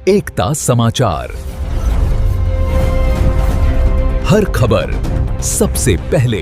एकता समाचार, हर खबर सबसे पहले।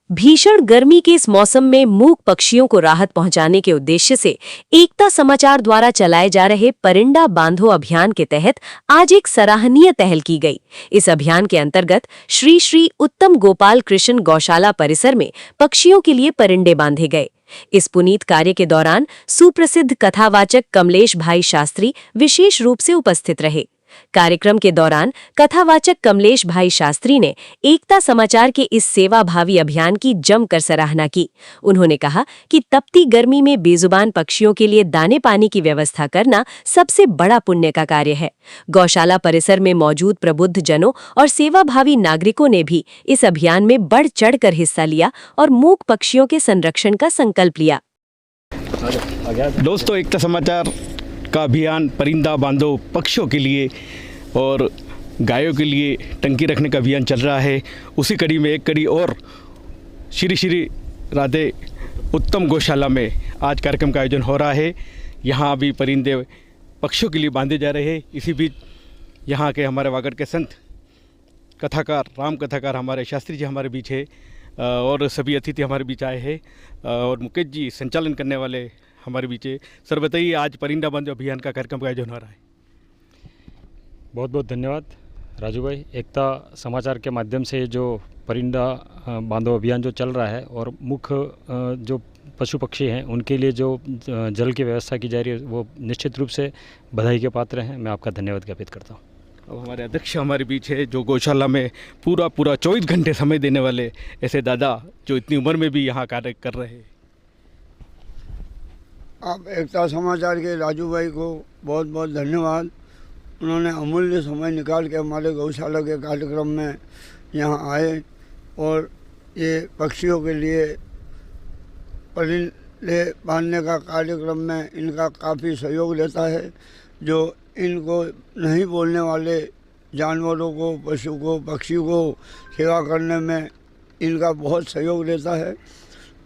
भीषण गर्मी के इस मौसम में मूक पक्षियों को राहत पहुंचाने के उद्देश्य से एकता समाचार द्वारा चलाए जा रहे परिंदा बांधो अभियान के तहत आज एक सराहनीय पहल की गई। इस अभियान के अंतर्गत श्री श्री उत्तम गोपाल कृष्ण गौशाला परिसर में पक्षियों के लिए परिंदे बांधे गए। इस पुनीत कार्य के दौरान सुप्रसिद्ध कथावाचक कमलेश भाई शास्त्री विशेष रूप से उपस्थित रहे। कार्यक्रम के दौरान कथावाचक कमलेश भाई शास्त्री ने एकता समाचार के इस सेवाभावी अभियान की जमकर सराहना की। उन्होंने कहा कि तपती गर्मी में बेजुबान पक्षियों के लिए दाने पानी की व्यवस्था करना सबसे बड़ा पुण्य का कार्य है। गौशाला परिसर में मौजूद प्रबुद्ध जनों और सेवाभावी नागरिकों ने भी इस अभियान में बढ़ चढ़कर हिस्सा लिया और मूक पक्षियों के संरक्षण का संकल्प लिया। दोस्तों, एकता समाचार का अभियान परिंदा बांधो पक्षियों के लिए और गायों के लिए टंकी रखने का अभियान चल रहा है। उसी कड़ी में एक कड़ी और श्री श्री राधे उत्तम गौशाला में आज कार्यक्रम का आयोजन हो रहा है। यहाँ भी परिंदे पक्षियों के लिए बांधे जा रहे हैं। इसी बीच यहाँ के हमारे वागड़ के संत कथाकार, राम कथाकार हमारे शास्त्री जी हमारे बीच है और सभी अतिथि हमारे बीच आए हैं और मुकेश जी संचालन करने वाले हमारे बीच है। सर बताइए, आज परिंदा बांधो अभियान का कार्यक्रम का आयोजन हो रहा है। बहुत बहुत धन्यवाद राजू भाई। एकता समाचार के माध्यम से जो परिंदा बांधो अभियान जो चल रहा है और मुख्य जो पशु पक्षी हैं उनके लिए जो जल की व्यवस्था की जा रही है वो निश्चित रूप से बधाई के पात्र हैं। मैं आपका धन्यवाद ज्ञापित करता हूँ। अब हमारे अध्यक्ष हमारे बीच है जो गौशाला में पूरा 24 घंटे समय देने वाले ऐसे दादा जो इतनी उम्र में भी यहाँ कार्य कर रहे हैं। आप एकता समाचार के राजू भाई को बहुत बहुत धन्यवाद। उन्होंने अमूल्य समय निकाल के हमारे गौशाला के कार्यक्रम में यहाँ आए और ये पक्षियों के लिए परिंदे बांधने का कार्यक्रम में इनका काफ़ी सहयोग रहता है। जो इनको नहीं बोलने वाले जानवरों को, पशु को, पक्षी को सेवा करने में इनका बहुत सहयोग रहता है।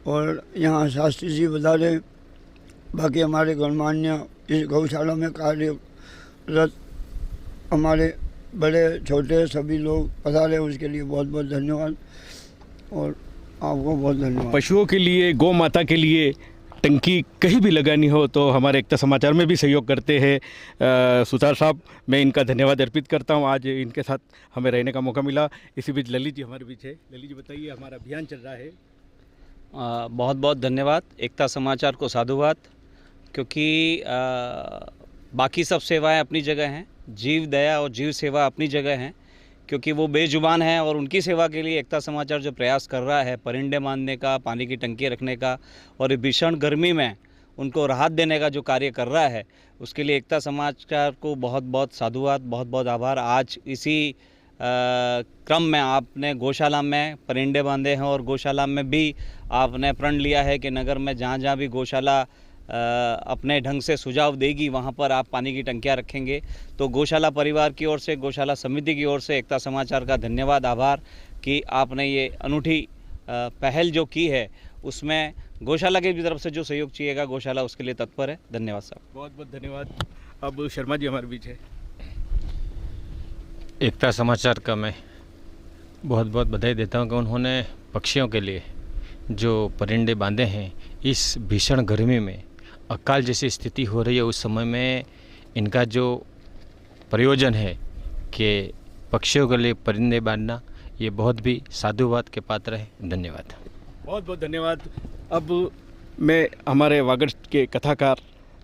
और यहाँ शास्त्री जी बता रहे, बाकी हमारे गणमान्य इस गौशाला में कार्यरत हमारे बड़े छोटे सभी लोग पधारे, उसके लिए बहुत बहुत धन्यवाद और आपको बहुत धन्यवाद। पशुओं के लिए, गौ माता के लिए टंकी कहीं भी लगानी हो तो हमारे एकता समाचार में भी सहयोग करते हैं सुतार साहब। मैं इनका धन्यवाद अर्पित करता हूं। आज इनके साथ हमें रहने का मौका मिला। इसी बीच ललित जी हमारे बीच है। ललित जी बताइए, हमारा अभियान चल रहा है। बहुत बहुत धन्यवाद एकता समाचार को, साधुवाद, क्योंकि बाकी सब सेवाएं अपनी जगह हैं, जीव दया और जीव सेवा अपनी जगह हैं, क्योंकि वो बेजुबान हैं और उनकी सेवा के लिए एकता समाचार जो प्रयास कर रहा है परिंदे बांधने का, पानी की टंकी रखने का और भीषण गर्मी में उनको राहत देने का जो कार्य कर रहा है, उसके लिए एकता समाचार को बहुत बहुत साधुवाद, बहुत बहुत आभार। आज इसी क्रम में आपने गौशाला में परिंदे बांधे हैं और गौशाला में भी आपने प्रण लिया है कि नगर में जहाँ जहाँ भी गौशाला अपने ढंग से सुझाव देगी वहाँ पर आप पानी की टंकियाँ रखेंगे। तो गौशाला परिवार की ओर से, गौशाला समिति की ओर से एकता समाचार का धन्यवाद, आभार कि आपने ये अनूठी पहल जो की है उसमें गौशाला की तरफ से जो सहयोग चाहिएगा गौशाला उसके लिए तत्पर है। धन्यवाद साहब। बहुत बहुत धन्यवाद। अब शर्मा जी हमारे बीच है। एकता समाचार का मैं बहुत बहुत बधाई देता हूँ कि उन्होंने पक्षियों के लिए जो परिंदे बांधे हैं इस भीषण गर्मी में, अकाल जैसी स्थिति हो रही है उस समय में इनका जो प्रयोजन है कि पक्षियों के लिए परिंदे बांधना, ये बहुत भी साधुवाद के पात्र है। धन्यवाद। बहुत बहुत धन्यवाद। अब मैं हमारे वागड़ के कथाकार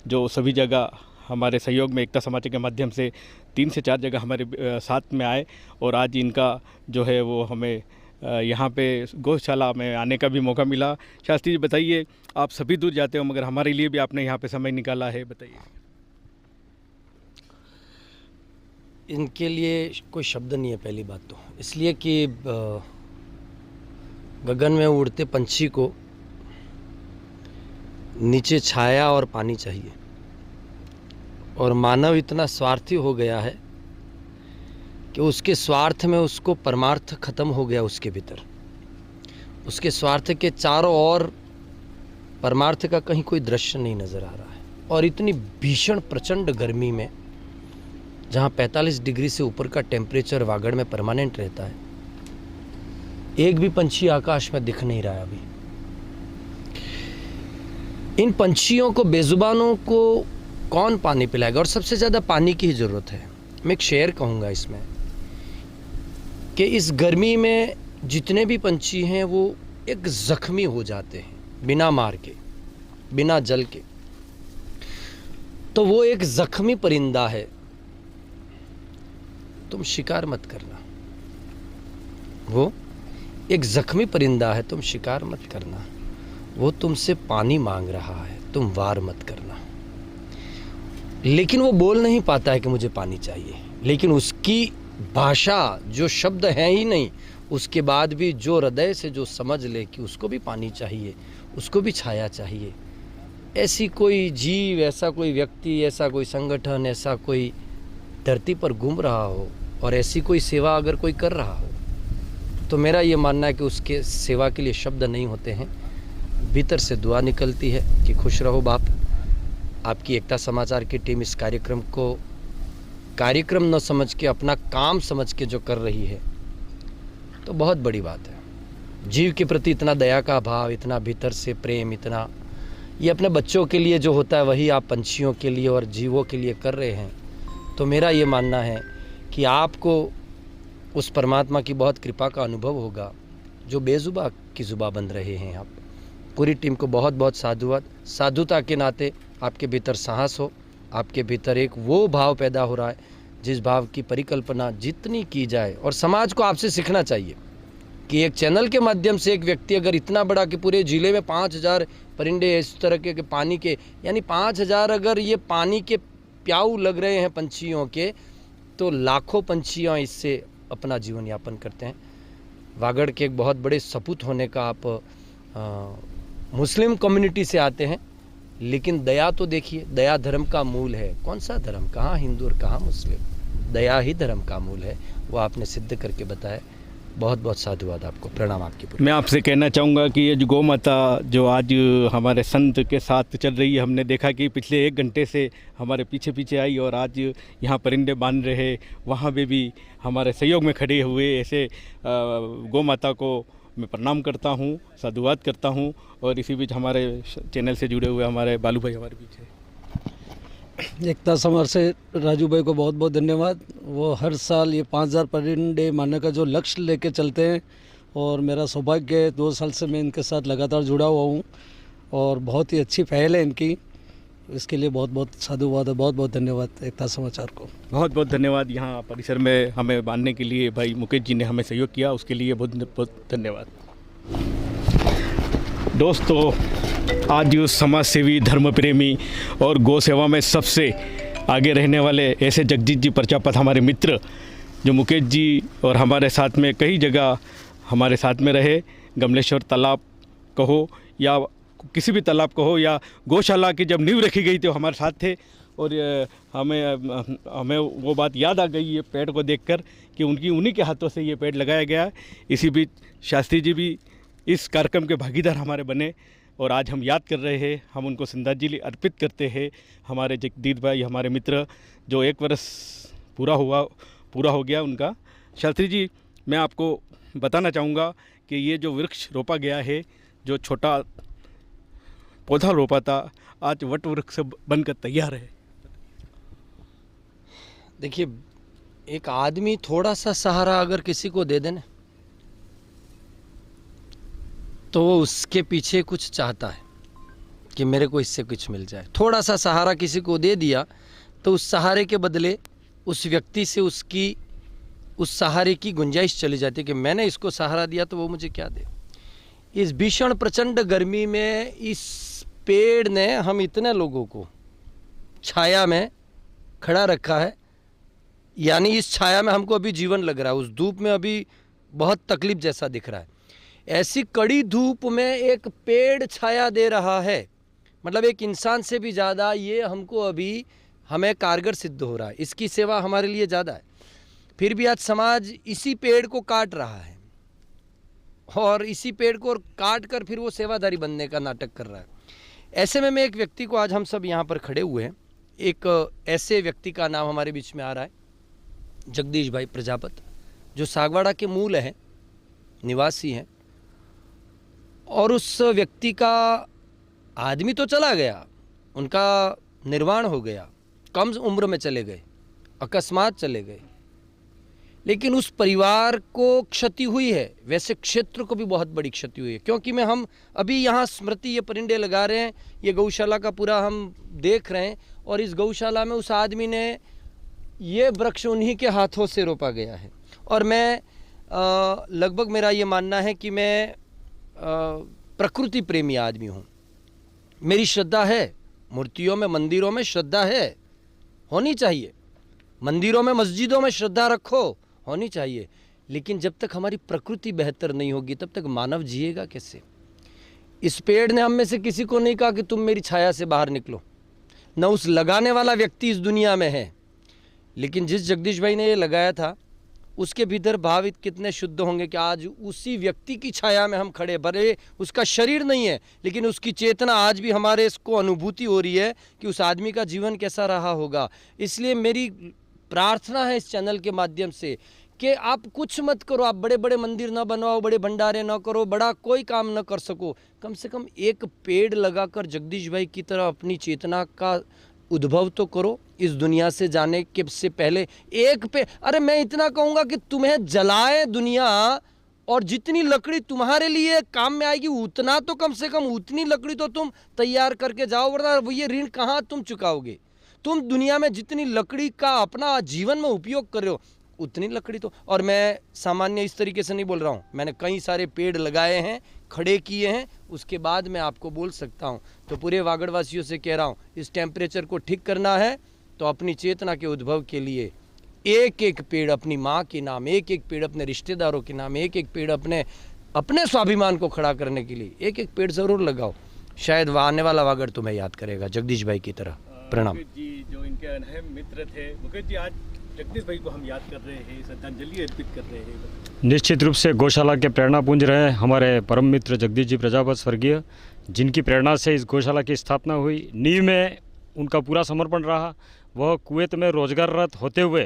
जो सभी जगह हमारे सहयोग में एकता समाचार के माध्यम से 3 से 4 जगह हमारे साथ में आए और आज इनका जो है वो हमें यहाँ पे गौशाला में आने का भी मौका मिला। शास्त्री जी बताइए, आप सभी दूर जाते हो मगर हमारे लिए भी आपने यहाँ पे समय निकाला है, बताइए। इनके लिए कोई शब्द नहीं है। पहली बात तो इसलिए कि गगन में उड़ते पंछी को नीचे छाया और पानी चाहिए और मानव इतना स्वार्थी हो गया है कि उसके स्वार्थ में उसको परमार्थ खत्म हो गया। उसके भीतर उसके स्वार्थ के चारों ओर परमार्थ का कहीं कोई दृश्य नहीं नज़र आ रहा है और इतनी भीषण प्रचंड गर्मी में, जहाँ 45 डिग्री से ऊपर का टेम्परेचर वागड़ में परमानेंट रहता है, एक भी पंछी आकाश में दिख नहीं रहा है अभी। इन पंछियों को, बेजुबानों को कौन पानी पिलाएगा? और सबसे ज़्यादा पानी की ही ज़रूरत है। मैं एक शेर कहूँगा इसमें कि इस गर्मी में जितने भी पंछी हैं वो एक ज़ख्मी हो जाते हैं, बिना मार के, बिना जल के। तो वो एक ज़ख्मी परिंदा है, तुम शिकार मत करना। वो एक ज़ख्मी परिंदा है, तुम शिकार मत करना। वो तुमसे पानी मांग रहा है, तुम वार मत करना। लेकिन वो बोल नहीं पाता है कि मुझे पानी चाहिए, लेकिन उसकी भाषा, जो शब्द हैं ही नहीं, उसके बाद भी जो हृदय से जो समझ ले कि उसको भी पानी चाहिए, उसको भी छाया चाहिए, ऐसी कोई जीव, ऐसा कोई व्यक्ति, ऐसा कोई संगठन, ऐसा कोई धरती पर घूम रहा हो और ऐसी कोई सेवा अगर कोई कर रहा हो, तो मेरा ये मानना है कि उसके सेवा के लिए शब्द नहीं होते हैं, भीतर से दुआ निकलती है कि खुश रहो बाप। आपकी एकता समाचार की टीम इस कार्यक्रम को कार्यक्रम न समझ के, अपना काम समझ के जो कर रही है, तो बहुत बड़ी बात है। जीव के प्रति इतना दया का भाव, इतना भीतर से प्रेम, इतना, ये अपने बच्चों के लिए जो होता है वही आप पंछियों के लिए और जीवों के लिए कर रहे हैं। तो मेरा ये मानना है कि आपको उस परमात्मा की बहुत कृपा का अनुभव होगा जो बेजुबा की जुबा बन रहे हैं आप। पूरी टीम को बहुत बहुत साधुवाद। साधुता के नाते आपके भीतर साहस हो, आपके भीतर एक वो भाव पैदा हो रहा है जिस भाव की परिकल्पना जितनी की जाए, और समाज को आपसे सीखना चाहिए कि एक चैनल के माध्यम से एक व्यक्ति अगर इतना बड़ा कि पूरे ज़िले में 5000 परिंदे इस तरह के पानी के, यानी 5000 अगर ये पानी के प्याऊ लग रहे हैं पंछियों के, तो लाखों पंछियाँ इससे अपना जीवन यापन करते हैं। वागड़ के एक बहुत बड़े सपूत होने का आप मुस्लिम कम्युनिटी से आते हैं, लेकिन दया तो देखिए, दया धर्म का मूल है। कौन सा धर्म, कहाँ हिंदू और कहाँ मुस्लिम, दया ही धर्म का मूल है, वो आपने सिद्ध करके बताया। बहुत बहुत साधुवाद आपको, प्रणाम आपकी। मैं आपसे कहना चाहूँगा कि ये जो गौ माता जो आज हमारे संत के साथ चल रही है, हमने देखा कि पिछले 1 घंटे से हमारे पीछे पीछे आई और आज यहाँ परिंदे बांध रहे, वहाँ पे भी हमारे सहयोग में खड़े हुए ऐसे गौ माता को मैं प्रणाम करता हूँ, साधुवाद करता हूँ। और इसी बीच हमारे चैनल से जुड़े हुए हमारे बालू भाई हमारे पीछे। एकता समाज से राजू भाई को बहुत बहुत धन्यवाद। वो हर साल ये 5000 परिंदे मारने का जो लक्ष्य लेके चलते हैं, और मेरा सौभाग्य है 2 साल से मैं इनके साथ लगातार जुड़ा हुआ हूँ, और बहुत ही अच्छी पहल है इनकी। इसके लिए बहुत बहुत साधुवाद है, बहुत बहुत धन्यवाद एकता समाचार को। बहुत बहुत धन्यवाद। यहाँ परिसर में हमें बांधने के लिए भाई मुकेश जी ने हमें सहयोग किया, उसके लिए बहुत बहुत धन्यवाद। दोस्तों, आज समाज सेवी, धर्म प्रेमी और गौ सेवा में सबसे आगे रहने वाले ऐसे जगजीत जी प्रजापत हमारे मित्र, जो मुकेश जी और हमारे साथ में कई जगह हमारे साथ में रहे, गमलेश्वर तालाब कहो या किसी भी तालाब कहो या गौशाला की जब नींव रखी गई तो हमारे साथ थे। और हमें वो बात याद आ गई ये पेड़ को देखकर कि उन्हीं के हाथों से ये पेड़ लगाया गया है। इसी बीच शास्त्री जी भी इस कार्यक्रम के भागीदार हमारे बने और आज हम याद कर रहे हैं, हम उनको श्रद्धांजलि अर्पित करते हैं। हमारे जगदीत भाई, हमारे मित्र, जो 1 वर्ष पूरा हो गया उनका। शास्त्री जी, मैं आपको बताना चाहूँगा कि ये जो वृक्ष रोपा गया है, जो छोटा पौधा रोपा था, आज वट वृक्ष बनकर तैयार है। देखिए, एक आदमी थोड़ा सा सहारा अगर किसी को दे देना, तो वो उसके पीछे कुछ चाहता है कि मेरे को इससे कुछ मिल जाए। थोड़ा सा सहारा किसी को दे दिया तो उस सहारे के बदले उस व्यक्ति से उस सहारे की गुंजाइश चली जाती है कि मैंने इसको सहारा दिया तो वो मुझे क्या दे। इस भीषण प्रचंड गर्मी में इस पेड़ ने हम इतने लोगों को छाया में खड़ा रखा है, यानी इस छाया में हमको अभी जीवन लग रहा है, उस धूप में अभी बहुत तकलीफ जैसा दिख रहा है। ऐसी कड़ी धूप में एक पेड़ छाया दे रहा है, मतलब एक इंसान से भी ज़्यादा ये हमको अभी हमें कारगर सिद्ध हो रहा है। इसकी सेवा हमारे लिए ज़्यादा है। फिर भी आज समाज इसी पेड़ को काट रहा है और इसी पेड़ को काट कर फिर वो सेवाधारी बनने का नाटक कर रहा है। ऐसे में मैं एक व्यक्ति को, आज हम सब यहाँ पर खड़े हुए हैं, एक ऐसे व्यक्ति का नाम हमारे बीच में आ रहा है, जगदीश भाई प्रजापत, जो सागवाड़ा के मूल हैं, निवासी हैं। और उस व्यक्ति का आदमी तो चला गया, उनका निर्वाण हो गया, कम उम्र में चले गए, अकस्मात चले गए, लेकिन उस परिवार को क्षति हुई है, वैसे क्षेत्र को भी बहुत बड़ी क्षति हुई है। क्योंकि हम अभी यहाँ स्मृति ये परिंदे लगा रहे हैं, ये गौशाला का पूरा हम देख रहे हैं, और इस गौशाला में उस आदमी ने ये वृक्ष उन्हीं के हाथों से रोपा गया है। और मैं लगभग मेरा ये मानना है कि मैं प्रकृति प्रेमी आदमी हूँ। मेरी श्रद्धा है, मूर्तियों में, मंदिरों में श्रद्धा है, होनी चाहिए, मंदिरों में, मस्जिदों में श्रद्धा रखो, होनी चाहिए, लेकिन जब तक हमारी प्रकृति बेहतर नहीं होगी तब तक मानव जिएगा कैसे। इस पेड़ ने हम में से किसी को नहीं कहा कि तुम मेरी छाया से बाहर निकलो, न उस लगाने वाला व्यक्ति इस दुनिया में है, लेकिन जिस जगदीश भाई ने ये लगाया था उसके भीतर भाव कितने शुद्ध होंगे कि आज उसी व्यक्ति की छाया में हम खड़े, भले उसका शरीर नहीं है लेकिन उसकी चेतना आज भी हमारे इसको अनुभूति हो रही है कि उस आदमी का जीवन कैसा रहा होगा। इसलिए मेरी प्रार्थना है इस चैनल के माध्यम से कि आप कुछ मत करो, आप बड़े बड़े मंदिर ना बनवाओ, बड़े भंडारे ना करो, बड़ा कोई काम ना कर सको, कम से कम एक पेड़ लगाकर जगदीश भाई की तरह अपनी चेतना का उद्भव तो करो। इस दुनिया से जाने के से पहले एक पे, अरे मैं इतना कहूँगा कि तुम्हें जलाए दुनिया, और जितनी लकड़ी तुम्हारे लिए काम में आएगी उतना तो कम से कम उतनी लकड़ी तो तुम तैयार करके जाओ, वरना ये ऋण कहाँ तुम चुकाओगे। तुम दुनिया में जितनी लकड़ी का अपना जीवन में उपयोग कर रहे हो उतनी लकड़ी तो, और मैं सामान्य इस तरीके से नहीं बोल रहा हूँ, मैंने कई सारे पेड़ लगाए हैं, खड़े किए हैं, उसके बाद मैं आपको बोल सकता हूँ। तो पूरे वागड़वासियों से कह रहा हूँ, इस टेम्परेचर को ठीक करना है तो अपनी चेतना के उद्भव के लिए एक एक पेड़ अपनी माँ के नाम, एक एक पेड़ अपने रिश्तेदारों के नाम, एक एक पेड़ अपने स्वाभिमान को खड़ा करने के लिए एक एक पेड़ ज़रूर लगाओ। शायद आने वाला वागड़ तुम्हें याद करेगा जगदीश भाई की तरह। प्रणाम जी, जो इनके अनहम मित्र थे मुकेश जी, आज जगदीश भाई को हम याद कर रहे हैं, श्रद्धांजलि अर्पित कर रहे हैं। निश्चित रूप से गौशाला के प्रेरणा पुंज रहे हमारे परम मित्र जगदीश जी प्रजापत स्वर्गीय, जिनकी प्रेरणा से इस गौशाला की स्थापना हुई। नींव में उनका पूरा समर्पण रहा। वह कुवैत में रोजगाररत होते हुए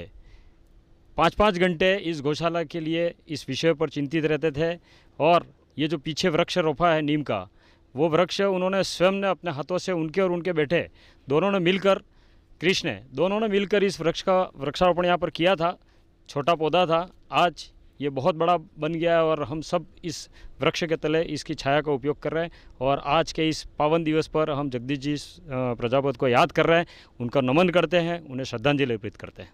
5-5 घंटे इस गौशाला के लिए इस विषय पर चिंतित रहते थे। और ये जो पीछे वृक्ष रोपा है नीम का, वो वृक्ष उन्होंने स्वयं ने अपने हाथों से, उनके और उनके बेटे दोनों ने मिलकर, कृष्ण ने, दोनों ने मिलकर इस वृक्ष का वृक्षारोपण यहाँ पर किया था। छोटा पौधा था, आज ये बहुत बड़ा बन गया है और हम सब इस वृक्ष के तले इसकी छाया का उपयोग कर रहे हैं। और आज के इस पावन दिवस पर हम जगदीश जी प्रजापत को याद कर रहे हैं, उनका नमन करते हैं, उन्हें श्रद्धांजलि अर्पित करते हैं।